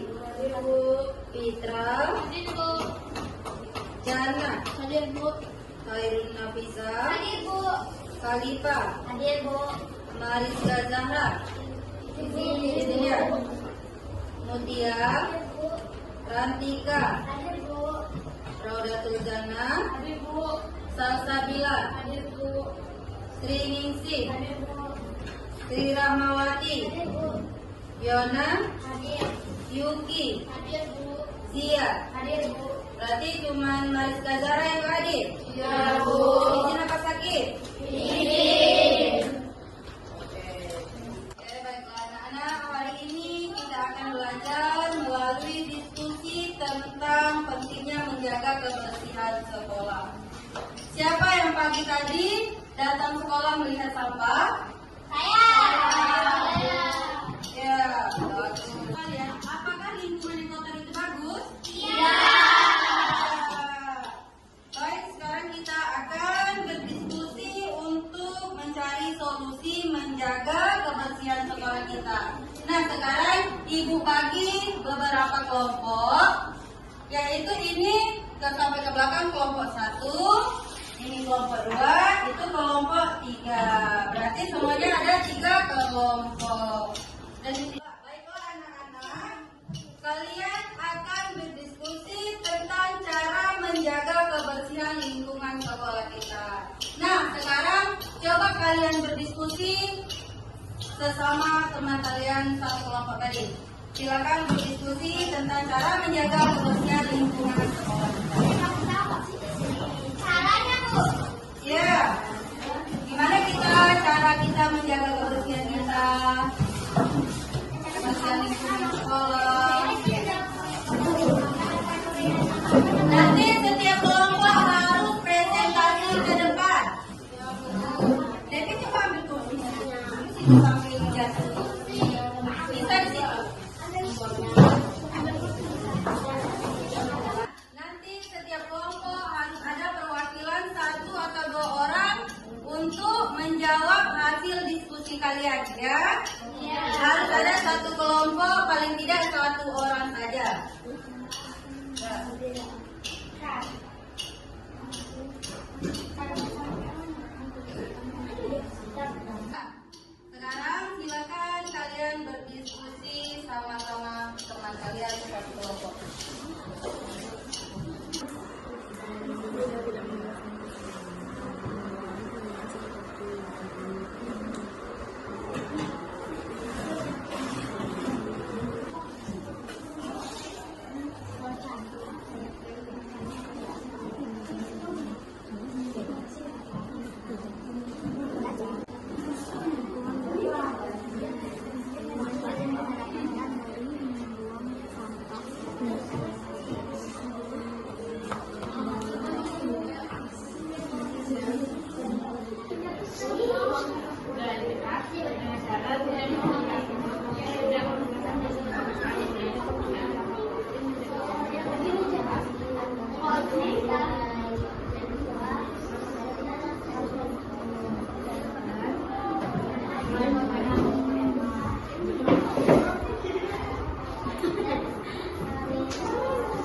Hadir Bu. Fitra. Hadir Bu. Jana. Hadir Bu. Khairun Nafisa. Hadir Bu. Khalifa. Hadir Bu. Mariska Zahra. Fidia. Mutia. Rantika. Hadir Bu. Raudatul Jana. Hadir Bu. Salsabila. Hadir Bu. Sri Ningsih. Hadir Bu. Sri Rahmawati. Hadir Bu. Yona. Hadir. Yuki. Hadir Bu. Zia. Hadir Bu. Berarti cuma Mariska Zahra yang hadir? Iya, Bu. Izin apa sakit? Izin. Oke, baiklah anak-anak, hari ini kita akan belajar melalui diskusi tentang pentingnya menjaga kebersihan sekolah. Siapa yang pagi tadi datang sekolah melihat sampah? Saya. Ya, bagus. Kalian, apakah lingkungan yang kotor itu bagus? Iya. Baik, sekarang kita akan berdiskusi untuk mencari solusi menjaga kebersihan sekolah kita. Nah, sekarang Ibu bagi beberapa kelompok, yaitu ini sampai ke belakang kelompok 1, ini kelompok 2, itu kelompok 3. Berarti semuanya ada 3 kelompok. Dan di sini, baiklah anak-anak, kalian akan berdiskusi tentang cara menjaga kebersihan lingkungan sekolah kita. Nah, sekarang coba kalian berdiskusi sesama teman kalian satu kelompok tadi. Silakan berdiskusi tentang cara menjaga kebersihan lingkungan sekolah kita. Caranya, Bu. Ya, gimana cara kita menjaga kebersihan kita? Kebersihan lingkungan sekolah. Nanti setiap kelompok harus presentasi ke depan. Jadi coba ambil tulis. Sini sambil jatuh. Bisa di situ. Nanti setiap kelompok harus ada perwakilan 1 atau 2 orang untuk menjawab hasil diskusi kalian, ya. Harus ada 1 kelompok, paling tidak 1 orang saja. Sekarang silakan kalian berdiskusi sama-sama teman kalian satu kelompok.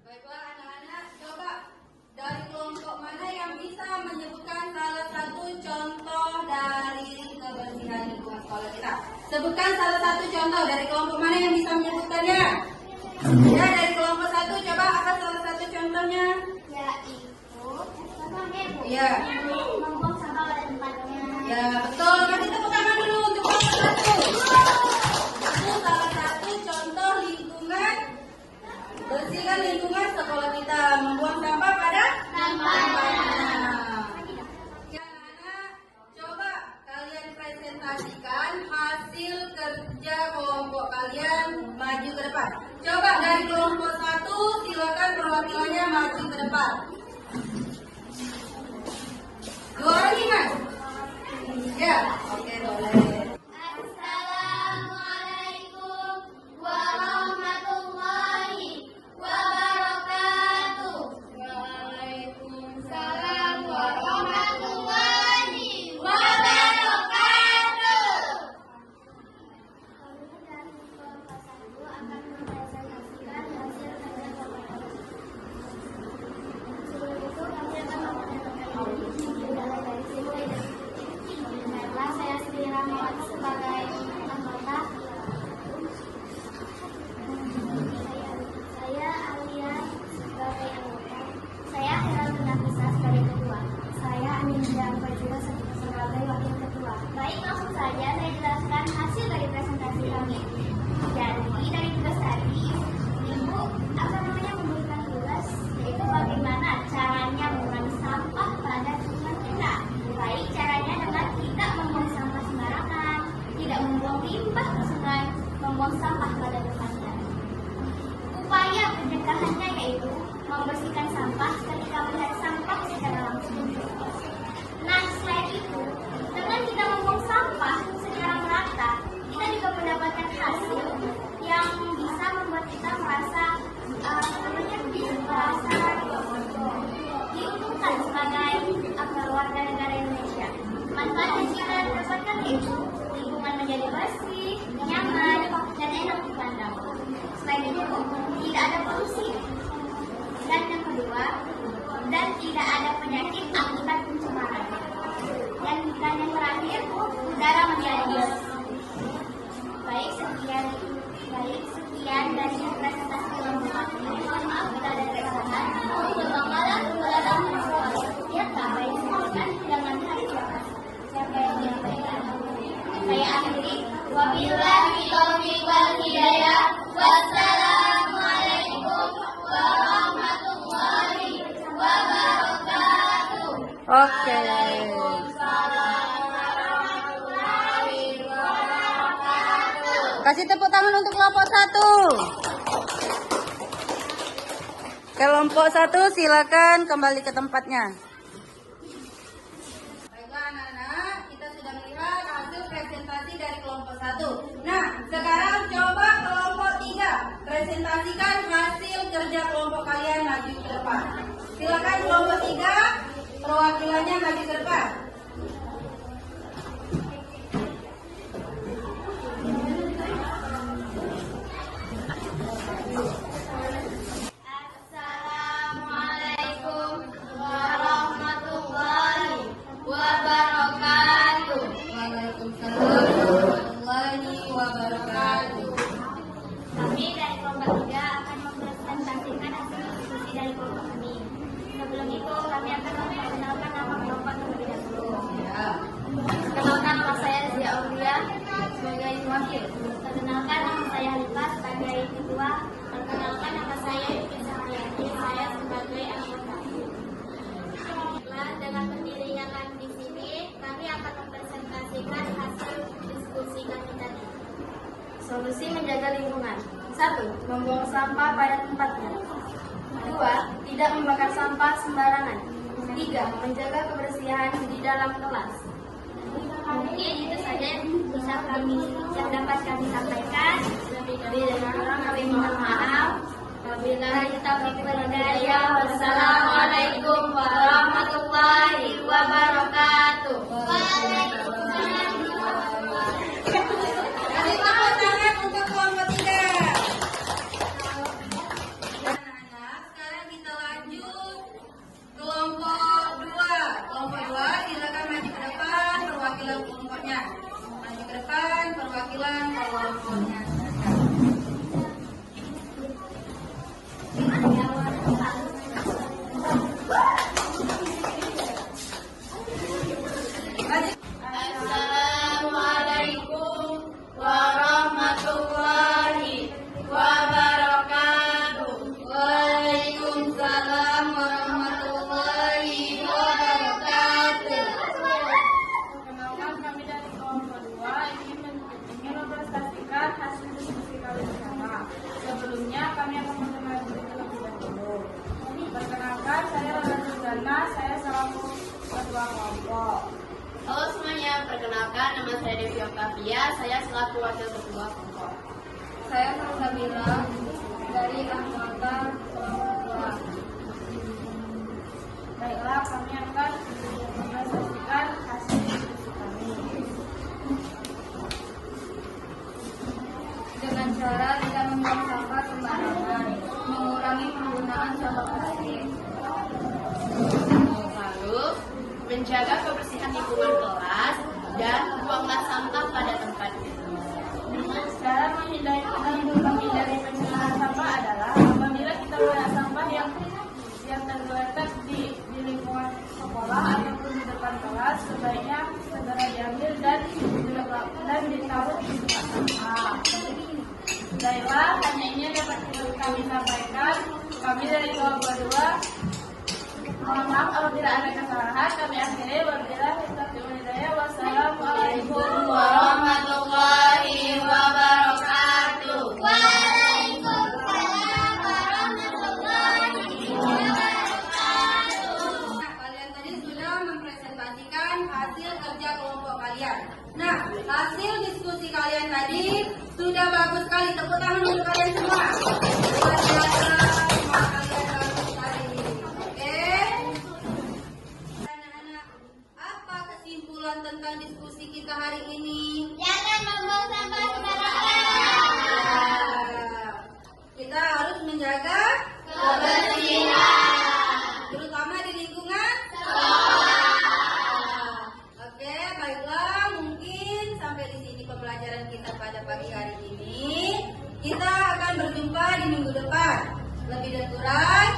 Baiklah anak-anak, coba dari kelompok mana yang bisa menyebutkan salah satu contoh dari kebersihan lingkungan sekolah kita? Sebutkan salah satu contoh dari kelompok mana yang bisa menyebutkannya? Ya, dari kelompok 1, coba apa salah satu contohnya? Ya. Membuang sampah pada tempatnya. Ya, betul. Kasih tepuk tangan dulu untuk kelompok 1. Itu salah satu contoh lingkungan, bersihkan lingkungan sekolah kita, membuang sampah pada tempatnya. Ya, anak-anak, coba kalian presentasikan hasil kerja kelompok kalian maju ke depan. Coba dari kelompok 1, silakan perwakilannya maju ke depan. 2 orang nih, Mas? Ya, oke, boleh. Assalamualaikum warahmatullahi wabarakatuh. Waalaikumsalam warahmatullahi wabarakatuh. Kami dari kelompok 1 akan mempresentasikan Oke. Kasih tepuk tangan untuk kelompok 1. Kelompok 1 silakan kembali ke tempatnya. Baiklah anak-anak, kita sudah melihat hasil presentasi dari kelompok 1. Nah, sekarang coba kelompok 3 presentasikan hasil kerja kelompok kalian maju ke depan. Silakan kelompok 3 perwakilannya maju ke depan. Assalamualaikum warahmatullahi wabarakatuh. Waalaikumsalam warahmatullahi wabarakatuh. Kami dari kelompok 3 akan mempresentasikan hasil diskusi dari kelompok kami. Sebelum itu, kami akan memperkenalkan nama kelompok terlebih dahulu. Ya. Perkenalkan, nama saya Rizia Aulia sebagai wakil. Perkenalkan, nama saya Halifah sebagai ketua. Perkenalkan, nama saya Yuki Saharyati, saya sebagai anggota. Dengan berdirinya kami di sini, kami akan mempresentasikan hasil diskusi kami tadi. Solusi menjaga lingkungan. 1. Membuang sampah pada tempatnya. 2. Tidak membakar sampah sembarangan. 3. Menjaga kebersihan di dalam kelas. Mungkin itu saja yang dapat kami sampaikan. Lebih dari kurang kami mohon maaf. Wabillahi taufiq wal hidayah. Wassalamualaikum warahmatullahi wabarakatuh. Kasih tepuk tangan untuk kelompok 3. Anak-anak, sekarang kita lanjut kelompok 2. Kelompok 2 silakan maju ke depan perwakilan kelompoknya. Maju ke depan perwakilan kelompoknya. Maju. Assalamualaikum warahmatullahi wabarakatuh. Waalaikumsalam warahmatullahi wabarakatuh. Perkenalkan, kami dari kelompok 2 ingin mempresentasikan hasil diskusi kali bersama. Sebelumnya kami akan mengenal diri terlebih dahulu. Perkenalkan, saya Roda Suzana, saya selaku ketua kelompok. Halo semuanya, perkenalkan nama saya Devi Octavia, saya selaku wakil ketua kelompok. Saya Salsabila dari anggota kelompok 2. Baiklah, kami akan mempresentasikan hasil diskusi kami. Dengan cara tidak membuang sampah sembarangan, mengurangi penggunaan sampah plastik. Lalu, menjaga kebersihan lingkungan kelas dan buanglah sampah pada tempatnya. Cara menghindari pencemaran sampah adalah apabila kita melihat sampah yang tergeletak di lingkungan sekolah ataupun di depan kelas, sebaiknya segera diambil dan ditaruh di tempat sampah. Baiklah, hanya ini yang dapat kami sampaikan. Kami dari kelompok 2 mohon maaf apabila ada kesalahan. Kami akhiri. Wabillahi taufiq wal hidayah. Wassalamualaikum Warahmatullahi wabarakatuh. Nah, kalian tadi sudah mempresentasikan hasil kerja kelompok kalian. Nah, hasil diskusi kalian tadi sudah bagus sekali. Tepuk tangan untuk kalian semua. Luar biasa, semua kalian bagus sekali. Oke. Anak-anak, apa kesimpulan tentang diskusi kita hari ini? Jangan membuang sampah sembarangan. Kita harus menjaga Kebersihan. terutama di lingkungan. Oke, baiklah, mungkin sampai di sini pembelajaran kita pada pagi hari ini. Kita akan berjumpa di minggu depan. Lebih dan kurang